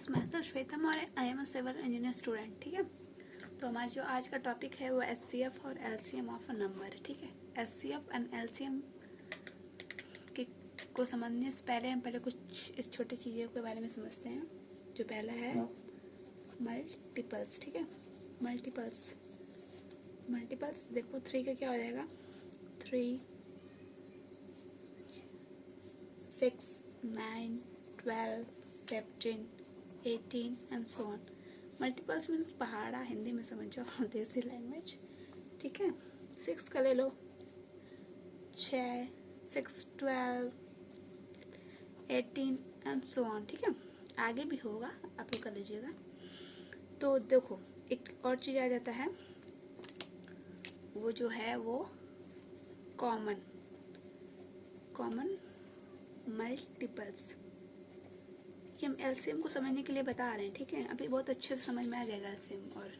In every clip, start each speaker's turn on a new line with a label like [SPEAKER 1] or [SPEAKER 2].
[SPEAKER 1] Introduce myself Shweta Maurya, I am a civil engineer student. ठीक है, तो हमारा जो आज का टॉपिक है वो एचसीएफ और एलसीएम ऑफ अ नंबर है। ठीक है, एचसीएफ एंड एलसीएम के को समझने से पहले हम कुछ इस छोटी चीज़ों के बारे में समझते हैं। जो पहला है मल्टीपल्स। ठीक है, मल्टीपल्स देखो 3 का क्या हो जाएगा, 3, 6, 9, 12, 15, 18 and so on. Multiples means पहाड़ा, हिंदी में समझ जाओ, देसी लैंग्वेज। ठीक है, 6 का ले लो, 6, 6, 12, 18 एंड सो ऑन। ठीक है, आगे भी होगा, आप लोग कर लीजिएगा। तो देखो एक और चीज़ आ जाता है, वो जो है वो कॉमन मल्टीपल्स। कि हम एलसीएम को समझने के लिए बता रहे हैं। ठीक है, अभी बहुत अच्छे से समझ में आ जाएगा एलसीएम। और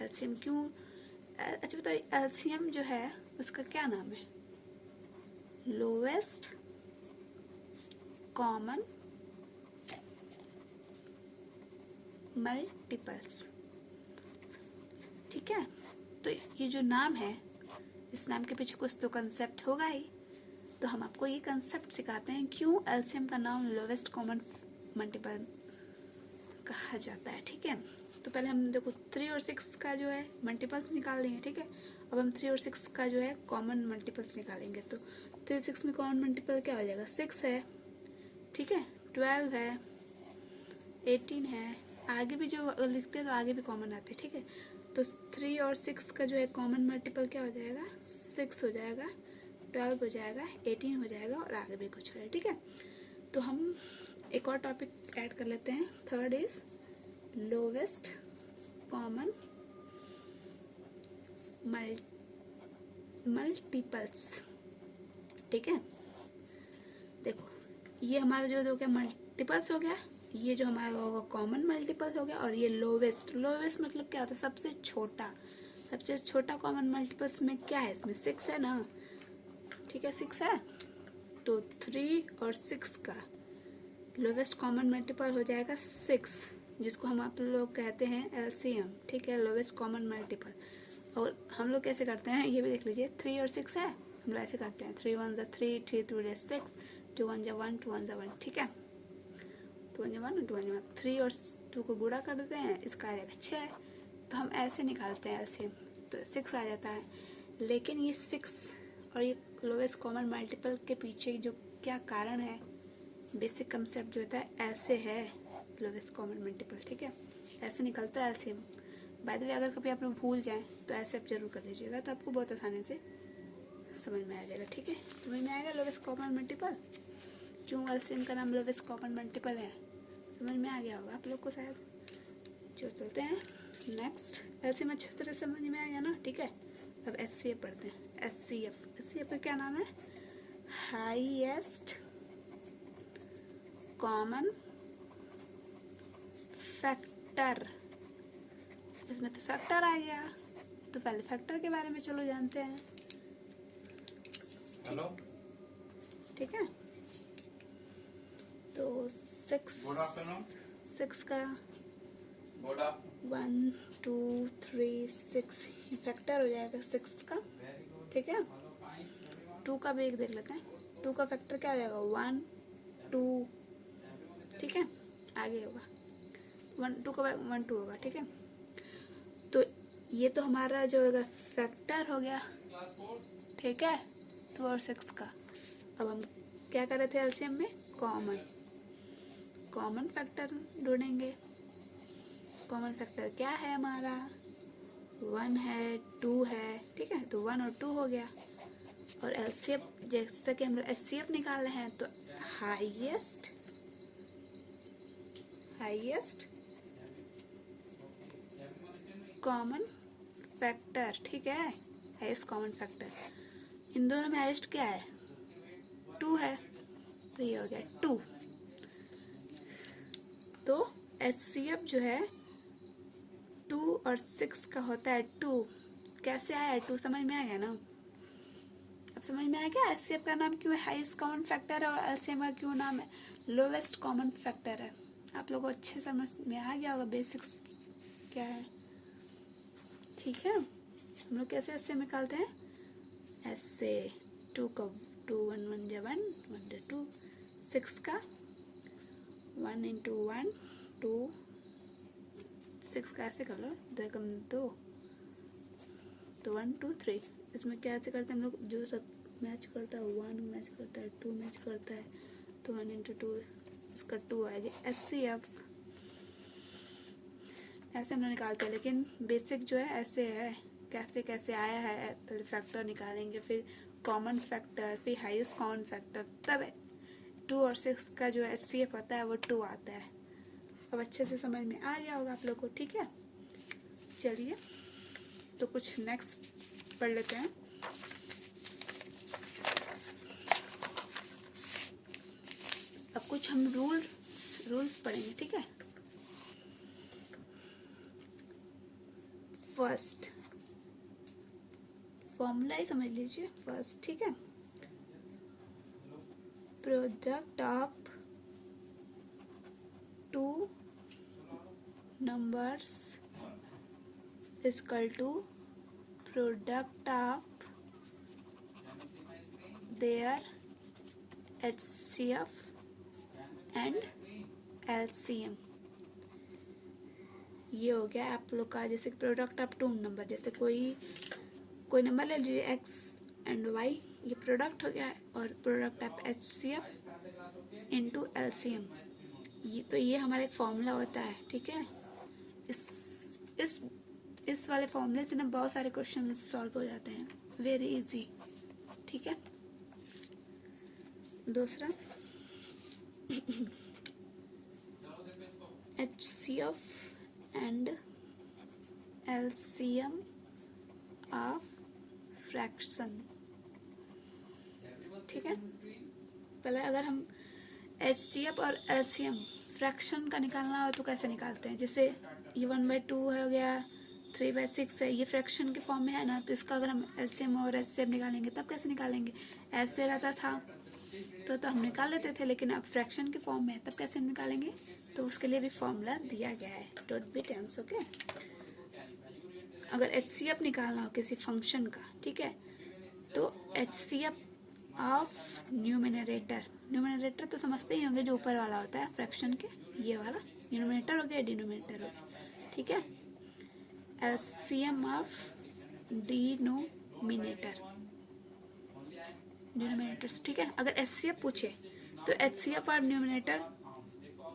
[SPEAKER 1] एलसीएम क्यों, अच्छा बताइए, एलसीएम जो है उसका क्या नाम है? Lowest common multiples. ठीक है, तो ये जो नाम है, इस नाम के पीछे कुछ तो कंसेप्ट होगा ही। तो हम आपको ये कंसेप्ट सिखाते हैं क्यों एलसीएम का नाम लोवेस्ट कॉमन मल्टीपल कहा जाता है। ठीक है, तो पहले हम देखो 3 और 6 का जो है मल्टीपल्स निकाल लेंगे। ठीक है, अब हम 3 और 6 का जो है कॉमन मल्टीपल्स निकालेंगे। तो 3, 6 में कॉमन मल्टीपल क्या हो जाएगा? 6 है। ठीक है, 12 है, 18 है, आगे भी जो लिखते हैं तो आगे भी कॉमन आते हैं। ठीक है, तो 3 और 6 का जो है कॉमन मल्टीपल क्या हो जाएगा? 6 हो जाएगा, 12 हो जाएगा, 18 हो जाएगा और आगे भी कुछ है। ठीक है, तो हम एक और टॉपिक ऐड कर लेते हैं। Third is lowest common multiples. ठीक है, देखो ये हमारा जो हो गया मल्टीपल्स हो गया, ये जो हमारा होगा कॉमन मल्टीपल्स हो गया, और ये लोवेस्ट मतलब क्या होता है? सबसे छोटा कॉमन मल्टीपल्स में क्या है? इसमें 6 है ना। ठीक है, 6 है, तो 3 और 6 का लोवेस्ट कॉमन मल्टीपल हो जाएगा 6, जिसको हम आप लोग कहते हैं एलसीएम। ठीक है, लोवेस्ट कॉमन मल्टीपल। और हम लोग कैसे करते हैं ये भी देख लीजिए। 3 और 6 है, हम लोग ऐसे करते हैं 3 1 जा 3, 3 2 जा 6, 2 1 जा 1, 2 1 जा 1। ठीक है, 2 1 जा 1, 2 1 जा 1, 3 और 2 को गुणा कर देते हैं, इसका आ जाएगा 6। तो हम ऐसे निकालते हैं एलसीएम, तो 6 आ जाता है। लेकिन ये 6 और ये लोवेस्ट कॉमन मल्टीपल के पीछे जो क्या कारण है, बेसिक कंसेप्ट जो होता है, ऐसे है लोवेस्ट कॉमन मल्टीपल। ठीक है, ऐसे निकलता है एलसीएम। बाय द वे, अगर कभी आप लोग भूल जाएं तो ऐसे आप जरूर कर लीजिएगा, तो आपको बहुत आसानी से समझ में आ जाएगा। ठीक है, समझ में आएगा लोवेस्ट कॉमन मल्टीपल, क्यों एलसीएम का नाम लोवेस्ट कॉमन मल्टीपल है, समझ में आ गया होगा आप लोग को शायद। जो चलते हैं नेक्स्ट, एलसीएम अच्छी तरह समझ में आ गया ना। ठीक है, अब एचसीएफ पढ़ते हैं। एचसीएफ का क्या नाम है? Highest common factor. इसमें तो फैक्टर आ गया, तो पहले फैक्टर के बारे में चलो जानते हैं।
[SPEAKER 2] हेलो,
[SPEAKER 1] ठीक है, तो 6 का 1 2 3 6 ये फैक्टर हो जाएगा 6 का। ठीक है, 2 का भी एक देख लेते हैं। 2 का फैक्टर क्या हो जाएगा? 1 2। ठीक है, आगे होगा 1 2 का 1 2 होगा। ठीक है, तो ये तो हमारा जो होगा फैक्टर हो गया। ठीक है, 2 और 6 का। अब हम क्या कर रहे थे एलसीएम में? कॉमन फैक्टर ढूंढेंगे। कॉमन फैक्टर क्या है हमारा? 1 है, 2 है। ठीक है, तो 1 और 2 हो गया। और एलसीएफ, जैसा कि हम लोग एचसीएफ निकाल रहे हैं, तो हाईएस्ट कॉमन फैक्टर। ठीक है, हाईएस्ट कॉमन फैक्टर। इन दोनों में हाईएस्ट क्या है? 2 है, तो ये हो गया 2। तो एचसीएफ जो है 2 और 6 का होता है 2। कैसे आया 2? समझ में आ गया ना? अब समझ में आ गया एचसीएफ का नाम क्यों है हाईएस्ट कॉमन फैक्टर है, और एलसीएम का क्यों नाम है लोवेस्ट कॉमन फैक्टर है। आप लोगों को अच्छे समझ में आ गया होगा बेसिक्स क्या है। ठीक है, हम लोग कैसे एससीएफ निकालते हैं, ऐसे 2 का 2 1 1 जा 1 1 जा 2, 6 का 1 इंटू 1 2, 6 का ऐसे कर लो 2 कम 2 तो 1 2 3। इसमें क्या ऐसे करते हैं हम लोग, जो सब मैच करता है 1 मैच करता है 2 मैच करता है तो 1 इंटू 2 इसका 2 आएगा। एचसीएफ ऐसे हम लोग निकालते हैं, लेकिन बेसिक जो है ऐसे है, कैसे कैसे आया है, फैक्टर निकालेंगे, फिर कॉमन फैक्टर, फिर हाईएस्ट कॉमन फैक्टर, तब 2 और 6 का जो एचसीएफ आता है वो 2 आता है। अब अच्छे से समझ में आ गया होगा आप लोग को। ठीक है, चलिए तो कुछ नेक्स्ट पढ़ लेते हैं। अब कुछ हम रूल्स पढ़ेंगे। ठीक है, फर्स्ट फॉर्मूला ही समझ लीजिए फर्स्ट। ठीक है, product of 2 numbers is equal to product of their HCF and LCM। ये हो गया आप लोग का, जैसे प्रोडक्ट ऑफ 2 नंबर, जैसे कोई नंबर ले लीजिए x एंड y, ये प्रोडक्ट हो गया, और product of HCF into LCM, ये हमारा एक फॉर्मूला होता है। ठीक है, इस वाले फॉर्मूले से ना बहुत सारे क्वेश्चन सॉल्व हो जाते हैं, वेरी इजी। ठीक है, दूसरा HCF and LCM of fraction. ठीक है, पहले अगर हम HCF और LCM फ्रैक्शन का निकालना हो तो कैसे निकालते हैं, जैसे ये 1/2 हो गया, 3/6 है, ये फ्रैक्शन के फॉर्म में है ना, तो इसका अगर हम LCM और HCF निकालेंगे तब कैसे निकालेंगे, ऐसे रहता था तो हम निकाल लेते थे, लेकिन अब फ्रैक्शन के फॉर्म में है तब कैसे निकालेंगे, तो उसके लिए भी फॉर्मूला दिया गया है, डोंट बी टेंस। ओके, अगर HCF निकालना हो किसी फंक्शन का, ठीक है, तो HCF ऑफ न्यूमरेटर तो समझते ही होंगे, जो ऊपर वाला होता है फ्रैक्शन के, ये वाला न्यूमरेटर हो गया, डिनोमिनेटर हो गया। ठीक है, LCM ऑफ डिनोमिनेटर। ठीक है, अगर HCF पूछे तो HCF और न्यूमरेटर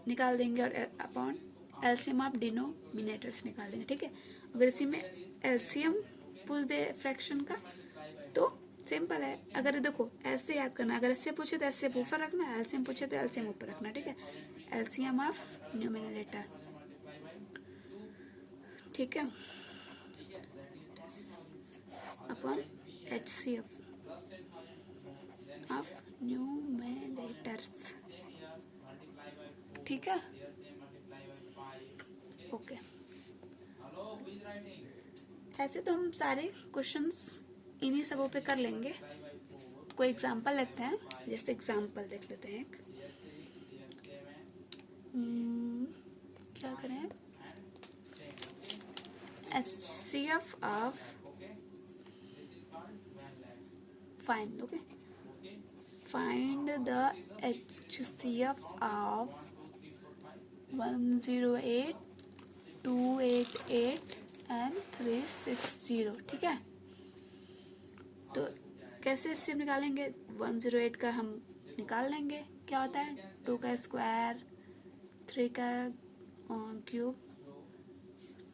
[SPEAKER 1] निकाल देंगे और अपॉन LCM ऑफ डिनोमिनेटर्स निकाल देंगे। ठीक है, अगर इसी में LCM पूछ दे फ्रैक्शन का तो सिंपल है, अगर देखो ऐसे याद करना, अगर ऐसे पूछे तो ऐसे ऊपर रखना, LCM पूछे तो LCM ऊपर रखना। ठीक है, LCM ऑफ न्यूमरेटर। ठीक है, अपॉन HCF ऑफ न्यूमरेटर्स। ठीक है, ओके। ऐसे तो हम सारे क्वेश्चंस इन्हीं सबों पे कर लेंगे। कोई एग्जांपल लेते हैं, जैसे एग्जांपल देख लेते हैं एक। क्या करें, HCF of find, okay, find the HCF of 108 288 and 360। ठीक है, तो कैसे HCF निकालेंगे, 108 का हम निकाल लेंगे, क्या होता है 2 का स्क्वायर 3 का क्यूब।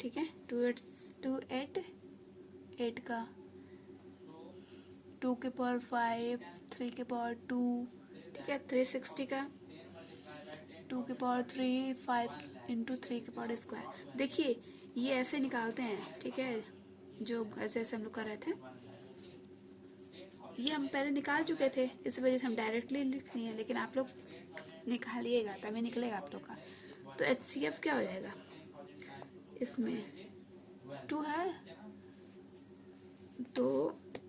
[SPEAKER 1] ठीक है, 2 8 8 का 2 के पावर 5 3 के पावर 2। ठीक है, 360 का 2 के पावर 3 5 इंटू 3 के पावर स्क्वायर। देखिए ये ऐसे निकालते हैं। ठीक है, जो ऐसे ऐसे हम लोग कर रहे थे, ये हम पहले निकाल चुके थे, इस वजह से हम डायरेक्टली लिख लिए, लेकिन आप लोग निकालिएगा तभी निकलेगा आप लोग का। तो HCF क्या हो जाएगा, इसमें 2 है तो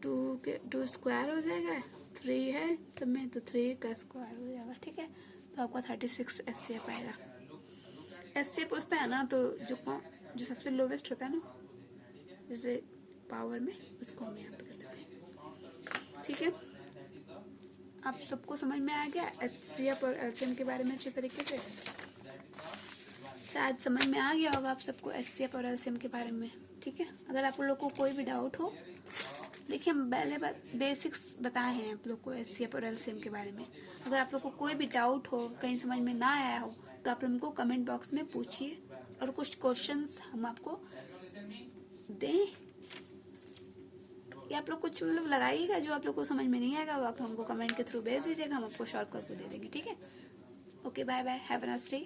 [SPEAKER 1] 2 स्क्वायर हो जाएगा, 3 है तब में तो 3 का स्क्वायर हो जाएगा। ठीक है, तो आपका 36 HCF आएगा। ऐसे पूछता है ना तो जो सबसे लोवेस्ट होता है ना, जैसे पावर में, उसको हम यहाँ पे कर देते हैं। ठीक है, आप सबको समझ में आ गया HCF और LCM के बारे में अच्छे तरीके से? शायद समझ में आ गया होगा आप सबको HCF और LCM के बारे में। ठीक है, अगर आप लोग को कोई भी डाउट हो, देखिए हम पहले बेसिक्स बताए हैं आप लोग को HCF और LCM के बारे में। अगर आप लोग को कोई भी डाउट हो, कहीं समझ में ना आया हो, तो आप हमको कमेंट बॉक्स में पूछिए और कुछ क्वेश्चंस हम आपको दें, या आप लोग कुछ मतलब लगाइएगा जो आप लोग को समझ में नहीं आएगा, वो आप हमको कमेंट के थ्रू भेज दीजिएगा, हम आपको सॉल्व करके दे देंगे। ठीक है, okay, bye bye, have a nice day,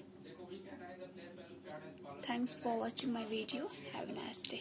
[SPEAKER 1] thanks for watching my video, have a nice day.